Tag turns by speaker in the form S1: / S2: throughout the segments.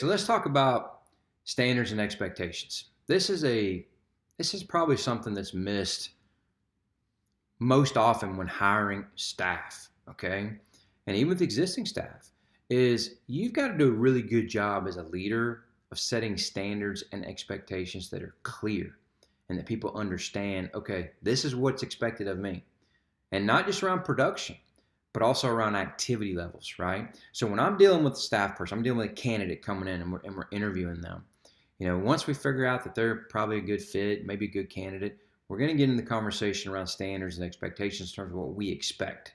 S1: so let's talk about standards and expectations. This is probably something that's missed most often when hiring staff, okay? And even with existing staff, is you've got to do a really good job as a leader of setting standards and expectations that are clear and that people understand, okay, this is what's expected of me. And not just around production, but also around activity levels, right? So when I'm dealing with a staff person, I'm dealing with a candidate coming in and we're interviewing them. Once we figure out that they're probably a good fit, maybe a good candidate, we're going to get into the conversation around standards and expectations in terms of what we expect.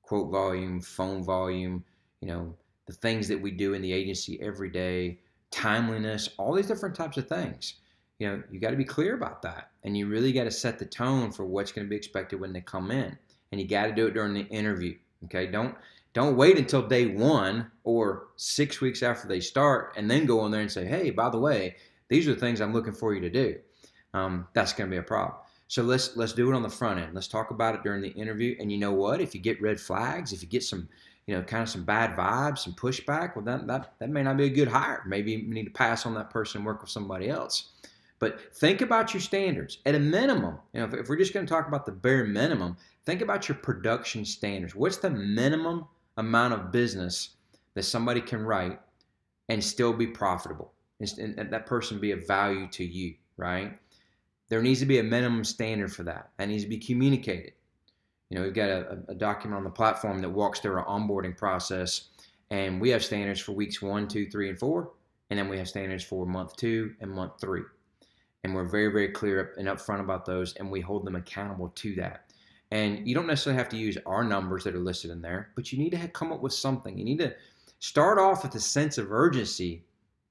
S1: Quote volume, phone volume, the things that we do in the agency every day, timeliness, all these different types of things. You got to be clear about that. And you really got to set the tone for what's going to be expected when they come in. And you got to do it during the interview. Okay, don't wait until day one or 6 weeks after they start and then go in there and say, hey, by the way, these are the things I'm looking for you to do. That's going to be a problem. So let's do it on the front end. Let's talk about it during the interview. And you know what? If you get red flags, if you get some, kind of some bad vibes, some pushback, well, that may not be a good hire. Maybe you need to pass on that person and work with somebody else. But think about your standards. At a minimum, if we're just going to talk about the bare minimum, think about your production standards. What's the minimum amount of business that somebody can write and still be profitable, and that person be of value to you, right? There needs to be a minimum standard for that. That needs to be communicated. We've got a document on the platform that walks through our onboarding process, and we have standards for weeks 1, 2, 3, and 4, and then we have standards for month 2 and month 3. And we're very, very clear and upfront about those, and we hold them accountable to that. And you don't necessarily have to use our numbers that are listed in there, but you need to come up with something. You need to start off with a sense of urgency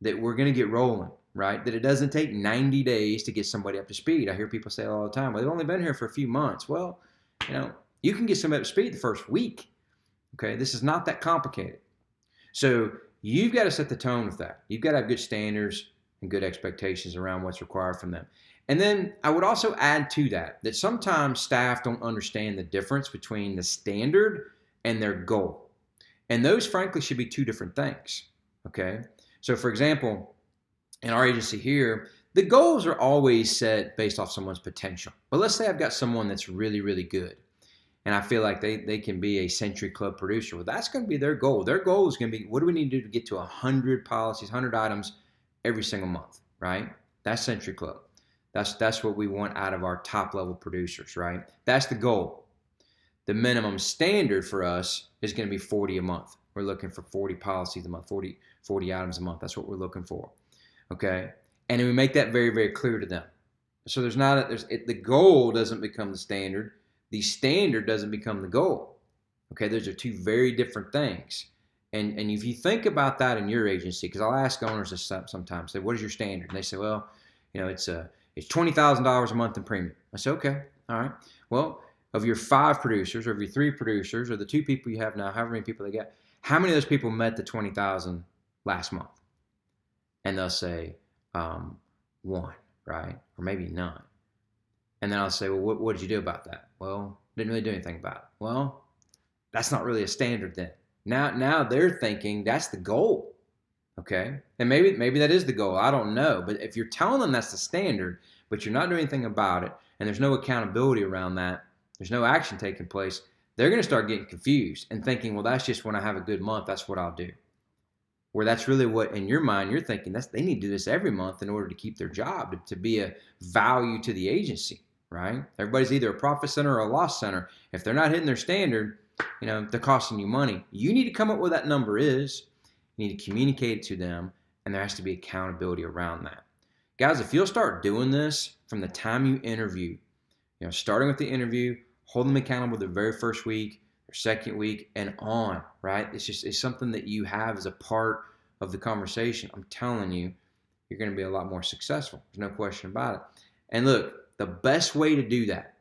S1: that we're going to get rolling, right? That it doesn't take 90 days to get somebody up to speed. I hear people say all the time, well, they've only been here for a few months. Well, you can get somebody up to speed the first week. Okay, this is not that complicated. So you've got to set the tone with that. You've got to have good standards and good expectations around what's required from them. And then I would also add to that sometimes staff don't understand the difference between the standard and their goal. And those, frankly, should be two different things, okay? So, for example, in our agency here, the goals are always set based off someone's potential. But let's say I've got someone that's really, really good, and I feel like they can be a Century Club producer. Well, that's going to be their goal. Their goal is going to be, what do we need to do to get to 100 policies, 100 items every single month, right? That's Century Club. That's what we want out of our top level producers, right? That's the goal. The minimum standard for us is going to be 40 a month. We're looking for 40 policies a month, 40 items a month. That's what we're looking for, okay? And we make that very, very clear to them. So the goal doesn't become the standard. The standard doesn't become the goal, okay? Those are two very different things. And if you think about that in your agency, because I'll ask owners this sometimes, say, what is your standard? And they say, well, it's $20,000 a month in premium. I say, okay, all right. Well, of your 5 producers, or of your 3 producers, or the 2 people you have now, however many people they got, how many of those people met the 20,000 last month? And they'll say 1, right? Or maybe none. And then I'll say, well, what did you do about that? Well, didn't really do anything about it. Well, that's not really a standard then. Now they're thinking that's the goal. Okay, and maybe that is the goal. I don't know. But if you're telling them that's the standard, but you're not doing anything about it, and there's no accountability around that, there's no action taking place, they're going to start getting confused and thinking, well, that's just when I have a good month, that's what I'll do. Where that's really what, in your mind, you're thinking they need to do this every month in order to keep their job, to be a value to the agency, right? Everybody's either a profit center or a loss center. If they're not hitting their standard, they're costing you money. You need to come up with what that number is. You need to communicate it to them, and there has to be accountability around that. Guys, if you'll start doing this from the time you interview, starting with the interview, hold them accountable the very first week, or second week, and on, right? It's something that you have as a part of the conversation. I'm telling you, you're going to be a lot more successful. There's no question about it. And look, the best way to do that,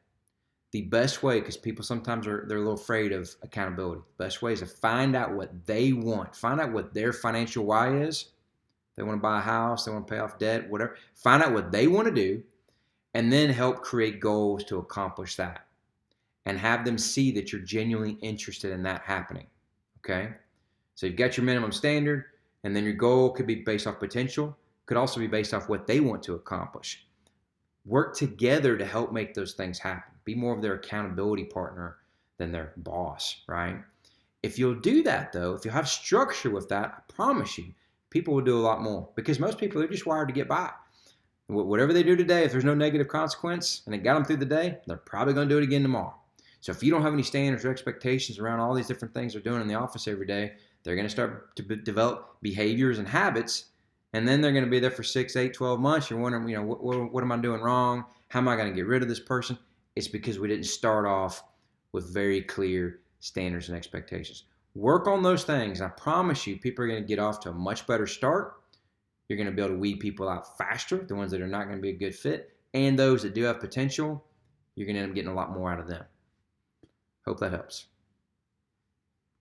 S1: because people sometimes they're a little afraid of accountability. The best way is to find out what they want. Find out what their financial why is. They want to buy a house, they want to pay off debt, whatever. Find out what they want to do, and then help create goals to accomplish that. And have them see that you're genuinely interested in that happening. Okay? So you've got your minimum standard, And then your goal could be based off potential, could also be based off what they want to accomplish. Work together to help make those things happen. Be more of their accountability partner than their boss, right? If you'll do that, though, if you have structure with that, I promise you, people will do a lot more, because most people are just wired to get by. Whatever they do today, if there's no negative consequence and it got them through the day, they're probably going to do it again tomorrow. So if you don't have any standards or expectations around all these different things they're doing in the office every day, they're going to start to develop behaviors and habits, and then they're going to be there for 6, 8, 12 months. You're wondering, what am I doing wrong? How am I going to get rid of this person? It's because we didn't start off with very clear standards and expectations. Work on those things. I promise you, people are going to get off to a much better start. You're going to be able to weed people out faster, the ones that are not going to be a good fit, and those that do have potential, you're going to end up getting a lot more out of them. Hope that helps.